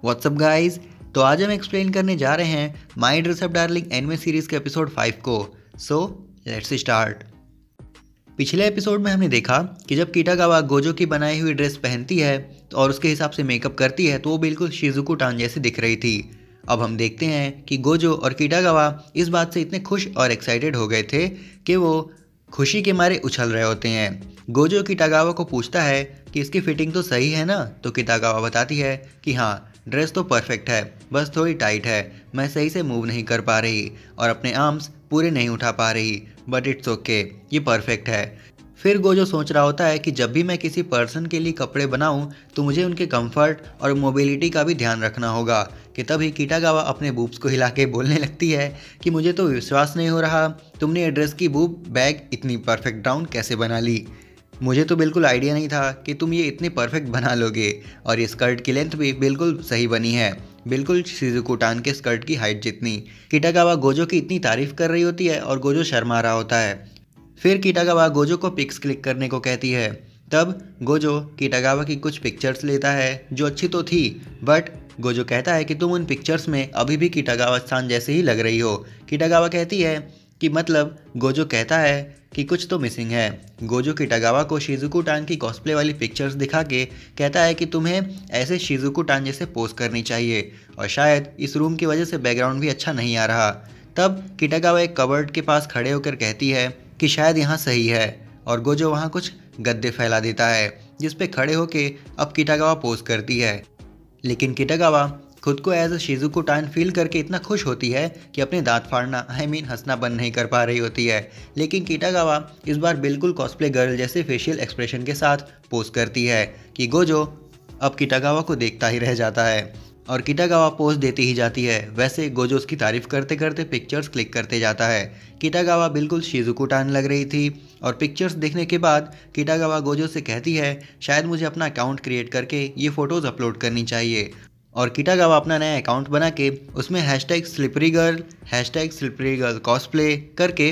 WhatsApp guys. तो आज हम एक्सप्लेन करने जा रहे हैं my dress up darling anime series के एपिसोड 5 को। So let's start. पिछले एपिसोड में हमने देखा कि जब किटागावा गोजो की बनाई हुई ड्रेस पहनती है और उसके हिसाब से मेकअप करती है तो वो बिल्कुल शिजुको टान जैसी दिख रही थी। अब हम देखते हैं कि गोजो और किटागावा इस बात से इतने खुश और एक्साइटेड हो गए थे कि वो खुशी के मारे उछल रहे होते हैं। गोजो किटागावा को पूछता है कि इसकी फिटिंग तो सही है ना, तो किटागावा बताती है कि हाँ, ड्रेस तो परफेक्ट है, बस थोड़ी टाइट है, मैं सही से मूव नहीं कर पा रही और अपने आर्म्स पूरे नहीं उठा पा रही, बट इट्स ओके, ये परफेक्ट है। फिर गोजो सोच रहा होता है कि जब भी मैं किसी पर्सन के लिए कपड़े बनाऊं तो मुझे उनके कंफर्ट और मोबिलिटी का भी ध्यान रखना होगा। कि तभी किटागावा अपने बूब्स को हिला के बोलने लगती है कि मुझे तो विश्वास नहीं हो रहा, तुमने ये ड्रेस की बूब बैग इतनी परफेक्ट डाउन कैसे बना ली। मुझे तो बिल्कुल आइडिया नहीं था कि तुम ये इतनी परफेक्ट बना लोगे। और ये स्कर्ट की लेंथ भी बिल्कुल सही बनी है, बिल्कुल शिजुको टान के स्कर्ट की हाइट जितनी। किटागावा गोजो की इतनी तारीफ कर रही होती है और गोजो शर्मा रहा होता है। फिर किटागावा गोजो को पिक्स क्लिक करने को कहती है। तब गोजो किटागावा की कुछ पिक्चर्स लेता है जो अच्छी तो थी, बट गोजो कहता है कि तुम उन पिक्चर्स में अभी भी किटागावा स्थान जैसे ही लग रही हो। किटागावा कहती है कि मतलब गोजो कहता है कि कुछ तो मिसिंग है। गोजो किटागावा को शिजुको टान की कॉस्प्ले वाली पिक्चर्स दिखा के कहता है कि तुम्हें ऐसे शिजुको टान जैसे पोज करनी चाहिए और शायद इस रूम की वजह से बैकग्राउंड भी अच्छा नहीं आ रहा। तब किटागावा एक कबर्ड के पास खड़े होकर कहती है कि शायद यहाँ सही है और गोजो वहाँ कुछ गद्दे फैला देता है जिस पे खड़े होके अब किटागावा पोज करती है। लेकिन किटागावा खुद को एज अ शिजुको टान फील करके इतना खुश होती है कि अपने दांत फाड़ना हंसना बंद नहीं कर पा रही होती है। लेकिन किटागावा इस बार बिल्कुल कॉस्प्ले गर्ल जैसे फेशियल एक्सप्रेशन के साथ पोज करती है कि गोजो अब किटागावा को देखता ही रह जाता है और किटागावा पोज देती ही जाती है। वैसे गोजो उसकी तारीफ करते करते पिक्चर्स क्लिक करते जाता है। किटागावा बिल्कुल शिजुको टान लग रही थी और पिक्चर्स देखने के बाद किटागावा गोजो से कहती है शायद मुझे अपना अकाउंट क्रिएट करके ये फ़ोटोज़ अपलोड करनी चाहिए। और किटागावा अपना नया अकाउंट बना के उसमें #स्लिपरी गर्ल कॉस्प्ले करके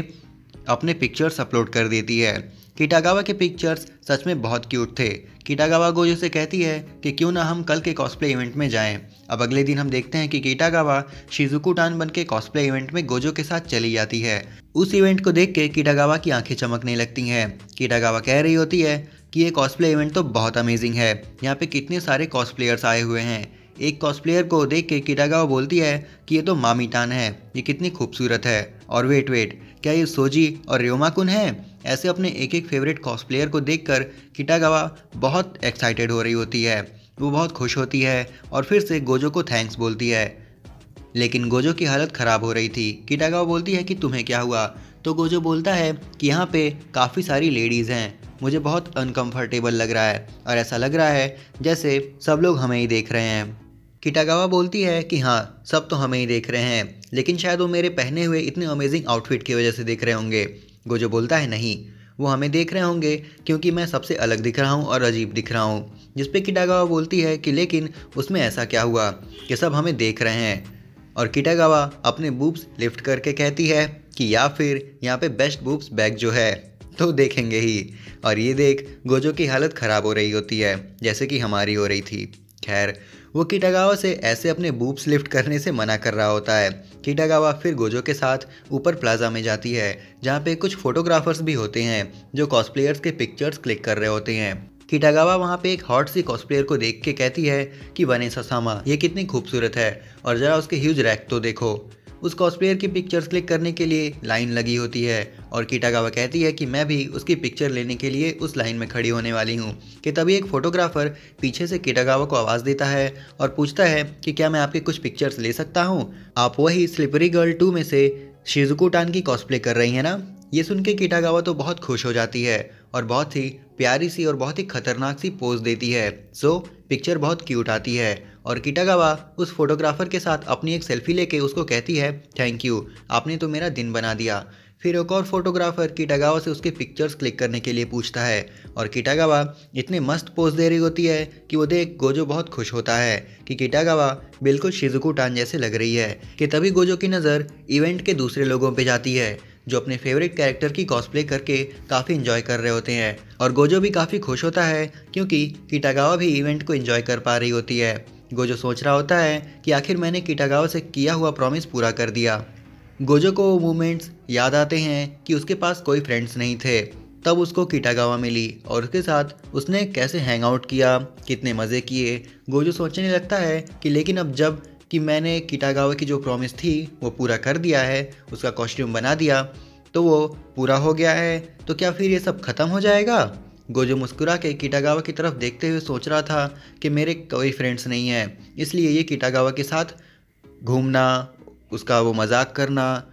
अपने पिक्चर्स अपलोड कर देती है। किटागावा के पिक्चर्स सच में बहुत क्यूट थे। किटागावा गोजो से कहती है कि क्यों ना हम कल के कॉस्प्ले इवेंट में जाएं। अब अगले दिन हम देखते हैं कि किटागावा शिजुको टान बन के कॉस्प्ले इवेंट में गोजो के साथ चली जाती है। उस इवेंट को देख के किटागावा की आंखें चमकने लगती हैं। किटागावा कह रही होती है कि ये कॉस्प्ले इवेंट तो बहुत अमेजिंग है, यहाँ पे कितने सारे कॉस्प्लेयर्स आए हुए हैं। एक कॉस्प्लेयर को देख के किटागावा बोलती है कि ये तो मामी टान है, ये कितनी खूबसूरत है। और वेट, क्या ये सोजी और रियोमा-कुन है? ऐसे अपने एक एक फेवरेट कॉस्प्लेयर को देखकर किटागावा बहुत एक्साइटेड हो रही होती है। वो बहुत खुश होती है और फिर से गोजो को थैंक्स बोलती है। लेकिन गोजो की हालत ख़राब हो रही थी। किटागावा बोलती है कि तुम्हें क्या हुआ? तो गोजो बोलता है कि यहाँ पे काफ़ी सारी लेडीज़ हैं, मुझे बहुत अनकंफर्टेबल लग रहा है और ऐसा लग रहा है जैसे सब लोग हमें ही देख रहे हैं। किटागावा बोलती है कि हाँ, सब तो हमें ही देख रहे हैं, लेकिन शायद वो मेरे पहने हुए इतने अमेजिंग आउटफिट की वजह से देख रहे होंगे। गोजो बोलता है नहीं, वो हमें देख रहे होंगे क्योंकि मैं सबसे अलग दिख रहा हूँ और अजीब दिख रहा हूँ। जिस पे किटागावा बोलती है कि लेकिन उसमें ऐसा क्या हुआ कि सब हमें देख रहे हैं। और किटागावा अपने बूब्स लिफ्ट करके कहती है कि या फिर यहाँ पे बेस्ट बूब्स बैग जो है तो देखेंगे ही। और ये देख गोजो की हालत ख़राब हो रही होती है जैसे कि हमारी हो रही थी। खैर, वो किटागावा से ऐसे अपने बूब्स लिफ्ट करने से मना कर रहा होता है। किटागावा फिर गोजो के साथ ऊपर प्लाजा में जाती है जहाँ पे कुछ फोटोग्राफर्स भी होते हैं जो कॉस्प्लेयर्स के पिक्चर्स क्लिक कर रहे होते हैं। किटागावा वहाँ पे एक हॉट सी कॉस्प्लेयर को देख के कहती है कि वनेसा सामा, ये कितनी खूबसूरत है और ज़रा उसके ह्यूज रैक तो देखो। उस कॉस्प्लेयर की पिक्चर्स क्लिक करने के लिए लाइन लगी होती है और किटागावा कहती है कि मैं भी उसकी पिक्चर लेने के लिए उस लाइन में खड़ी होने वाली हूँ। कि तभी एक फ़ोटोग्राफ़र पीछे से किटागावा को आवाज़ देता है और पूछता है कि क्या मैं आपके कुछ पिक्चर्स ले सकता हूँ? आप वही स्लिपरी गर्ल 2 में से शिजुको टान की कॉस्प्ले कर रही हैं ना? ये सुन के किटागावा तो बहुत खुश हो जाती है और बहुत ही प्यारी सी और बहुत ही खतरनाक सी पोज देती है। सो पिक्चर बहुत क्यूट आती है और किटागावा उस फोटोग्राफर के साथ अपनी एक सेल्फी लेके उसको कहती है थैंक यू, आपने तो मेरा दिन बना दिया। फिर एक और फोटोग्राफर किटागावा से उसके पिक्चर्स क्लिक करने के लिए पूछता है और किटागावा इतने मस्त पोज दे रही होती है कि वो देख गोजो बहुत खुश होता है कि किटागावा बिल्कुल शिजुको टान जैसे लग रही है। कि तभी गोजो की नज़र इवेंट के दूसरे लोगों पे जाती है जो अपने फेवरेट कैरेक्टर की कॉस्प्ले करके काफ़ी इन्जॉय कर रहे होते हैं और गोजो भी काफ़ी खुश होता है क्योंकि किटागावा भी इवेंट को इन्जॉय कर पा रही होती है। गोजो सोच रहा होता है कि आखिर मैंने किटागावा से किया हुआ प्रॉमिस पूरा कर दिया। गोजो को वो मोमेंट्स याद आते हैं कि उसके पास कोई फ्रेंड्स नहीं थे। तब उसको किटागावा मिली और उसके साथ उसने कैसे हैंग आउट किया, कितने मज़े किए। गोजो सोचने लगता है कि लेकिन अब जब कि मैंने किटागावा की जो प्रॉमिस थी वो पूरा कर दिया है, उसका कॉस्ट्यूम बना दिया, तो वो पूरा हो गया है, तो क्या फिर ये सब ख़त्म हो जाएगा। गोजो मुस्कुरा के किटागावा की तरफ देखते हुए सोच रहा था कि मेरे कोई फ्रेंड्स नहीं हैं, इसलिए ये किटागावा के साथ घूमना, उसका वो मजाक करना,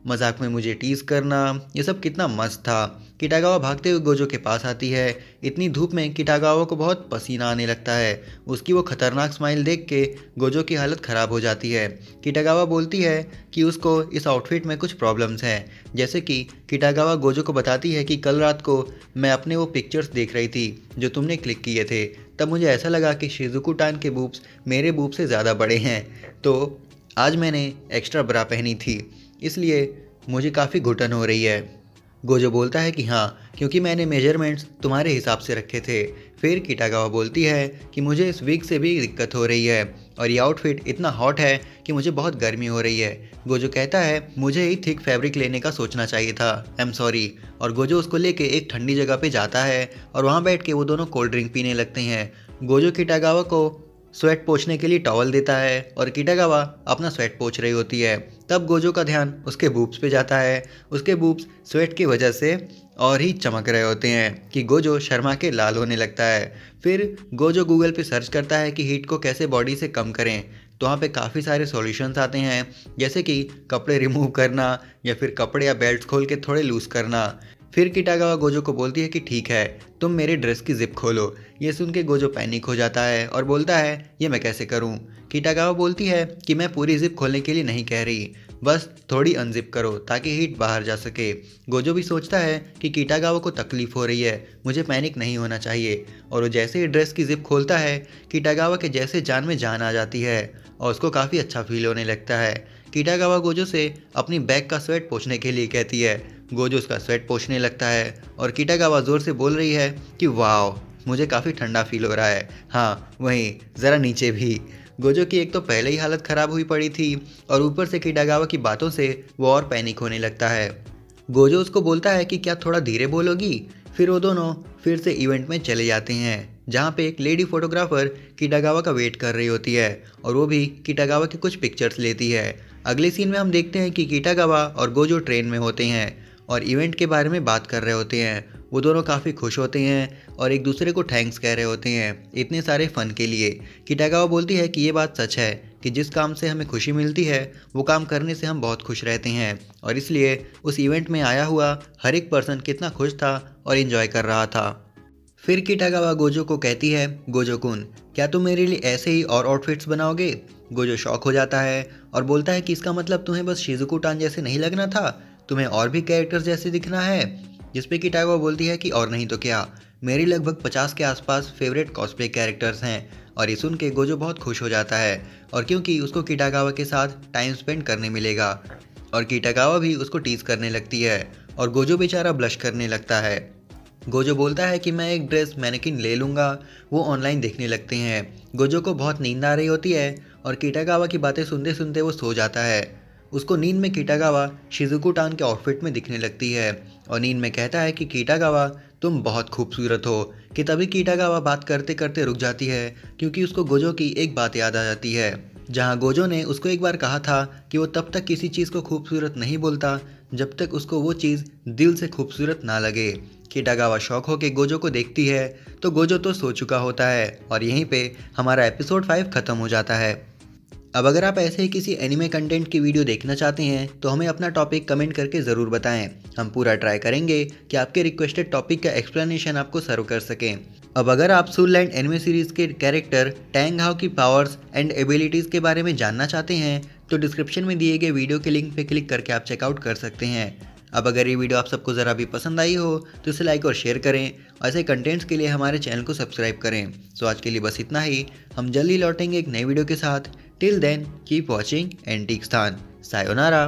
मजाक में मुझे टीज़ करना, ये सब कितना मस्त था। किटागावा भागते हुए गोजो के पास आती है। इतनी धूप में किटागावा को बहुत पसीना आने लगता है। उसकी वो खतरनाक स्माइल देख के गोजो की हालत ख़राब हो जाती है। किटागावा बोलती है कि उसको इस आउटफिट में कुछ प्रॉब्लम्स हैं, जैसे कि किटागावा गोजो को बताती है कि कल रात को मैं अपने वो पिक्चर्स देख रही थी जो तुमने क्लिक किए थे, तब मुझे ऐसा लगा कि शिजुको टान के बूब्स मेरे बूब से ज़्यादा बड़े हैं, तो आज मैंने एक्स्ट्रा ब्रा पहनी थी, इसलिए मुझे काफ़ी घुटन हो रही है। गोजो बोलता है कि हाँ, क्योंकि मैंने मेजरमेंट्स तुम्हारे हिसाब से रखे थे। फिर किटागावा बोलती है कि मुझे इस विग से भी दिक्कत हो रही है और ये आउटफिट इतना हॉट है कि मुझे बहुत गर्मी हो रही है। गोजो कहता है मुझे ही थिक फैब्रिक लेने का सोचना चाहिए था, आई एम सॉरी। और गोजो उसको लेके एक ठंडी जगह पे जाता है और वहाँ बैठ के वो दोनों कोल्ड ड्रिंक पीने लगते हैं। गोजो किटागावा को स्वेट पोंछने के लिए टॉवल देता है और किटागावा अपना स्वेट पोंछ रही होती है। तब गोजो का ध्यान उसके बूब्स पे जाता है। उसके बूब्स स्वेट की वजह से और ही चमक रहे होते हैं कि गोजो शर्मा के लाल होने लगता है। फिर गोजो गूगल पे सर्च करता है कि हीट को कैसे बॉडी से कम करें, तो वहाँ पे काफ़ी सारे सॉल्यूशंस आते हैं, जैसे कि कपड़े रिमूव करना या फिर कपड़े या बेल्ट खोल के थोड़े लूज़ करना। फिर किटागावा गोजो को बोलती है कि ठीक है, तुम मेरे ड्रेस की जिप खोलो। ये सुन के गोजो पैनिक हो जाता है और बोलता है ये मैं कैसे करूं। किटागावा बोलती है कि मैं पूरी जिप खोलने के लिए नहीं कह रही, बस थोड़ी अनजिप करो ताकि हीट बाहर जा सके। गोजो भी सोचता है कि किटागावा को तकलीफ हो रही है, मुझे पैनिक नहीं होना चाहिए, और वो जैसे ही ड्रेस की जिप खोलता है किटागावा के जैसे जान में जान आ जाती है और उसको काफ़ी अच्छा फील होने लगता है। किटागावा गोजो से अपनी बैग का स्वेट पोंछने के लिए कहती है। गोजो उसका स्वेट पोंछने लगता है और किटागावा ज़ोर से बोल रही है कि वाह, मुझे काफ़ी ठंडा फील हो रहा है। हाँ, वहीं ज़रा नीचे भी। गोजो की एक तो पहले ही हालत ख़राब हुई पड़ी थी और ऊपर से किटागावा की बातों से वो और पैनिक होने लगता है। गोजो उसको बोलता है कि क्या थोड़ा धीरे बोलोगी। फिर वो दोनों फिर से इवेंट में चले जाते हैं, जहाँ पे एक लेडी फोटोग्राफर किटागावा का वेट कर रही होती है और वो भी किटागावा की कुछ पिक्चर्स लेती है। अगले सीन में हम देखते हैं कि किटागावा और गोजो ट्रेन में होते हैं और इवेंट के बारे में बात कर रहे होते हैं। वो दोनों काफ़ी खुश होते हैं और एक दूसरे को थैंक्स कह रहे होते हैं इतने सारे फ़न के लिए। किटागावा बोलती है कि ये बात सच है कि जिस काम से हमें खुशी मिलती है वो काम करने से हम बहुत खुश रहते हैं, और इसलिए उस इवेंट में आया हुआ हर एक पर्सन कितना खुश था और इन्जॉय कर रहा था। फिर किटागावा गोजो को कहती है, गोजो कुन, क्या तुम मेरे लिए ऐसे ही और आउटफिट्स बनाओगे। गोजो शॉक हो जाता है और बोलता है कि इसका मतलब तुम्हें बस शिजुको टान जैसे नहीं लगना था, तुम्हें और भी कैरेक्टर्स जैसे दिखना है। जिस पे किटागावा बोलती है कि और नहीं तो क्या, मेरी लगभग 50 के आसपास फेवरेट कॉस्प्ले कैरेक्टर्स हैं। और ये सुन के गोजो बहुत खुश हो जाता है, और क्योंकि उसको किटागावा के साथ टाइम स्पेंड करने मिलेगा, और किटागावा भी उसको टीज करने लगती है और गोजो बेचारा ब्लश करने लगता है। गोजो बोलता है कि मैं एक ड्रेस मैनेकिन ले लूँगा। वो ऑनलाइन देखने लगते हैं। गोजो को बहुत नींद आ रही होती है और किटागावा की बातें सुनते सुनते वो सो जाता है। उसको नींद में किटागावा शिजुको टान के आउटफिट में दिखने लगती है और नींद में कहता है कि किटागावा तुम बहुत खूबसूरत हो। कि तभी किटागावा बात करते करते रुक जाती है, क्योंकि उसको गोजो की एक बात याद आ जाती है, जहाँ गोजो ने उसको एक बार कहा था कि वो तब तक किसी चीज़ को खूबसूरत नहीं बोलता जब तक उसको वो चीज़ दिल से खूबसूरत ना लगे। किटागावा शौक होकर गोजो को देखती है तो गोजो तो सो चुका होता है और यहीं पे हमारा एपिसोड 5 ख़त्म हो जाता है। अब अगर आप ऐसे ही किसी एनिमे कंटेंट की वीडियो देखना चाहते हैं तो हमें अपना टॉपिक कमेंट करके ज़रूर बताएं। हम पूरा ट्राई करेंगे कि आपके रिक्वेस्टेड टॉपिक का एक्सप्लेनेशन आपको सर्व कर सकें। अब अगर आप सोल लैंड एनिमे सीरीज़ के कैरेक्टर टैंग हाउ की पावर्स एंड एबिलिटीज़ के बारे में जानना चाहते हैं तो डिस्क्रिप्शन में दिए गए वीडियो के लिंक पर क्लिक करके आप चेकआउट कर सकते हैं। अब अगर ये वीडियो आप सबको ज़रा भी पसंद आई हो तो इसे लाइक और शेयर करें, और ऐसे कंटेंट्स के लिए हमारे चैनल को सब्सक्राइब करें। तो आज के लिए बस इतना ही। हम जल्दी लौटेंगे एक नई वीडियो के साथ। Till then keep watching antique स्थान। सायोनारा।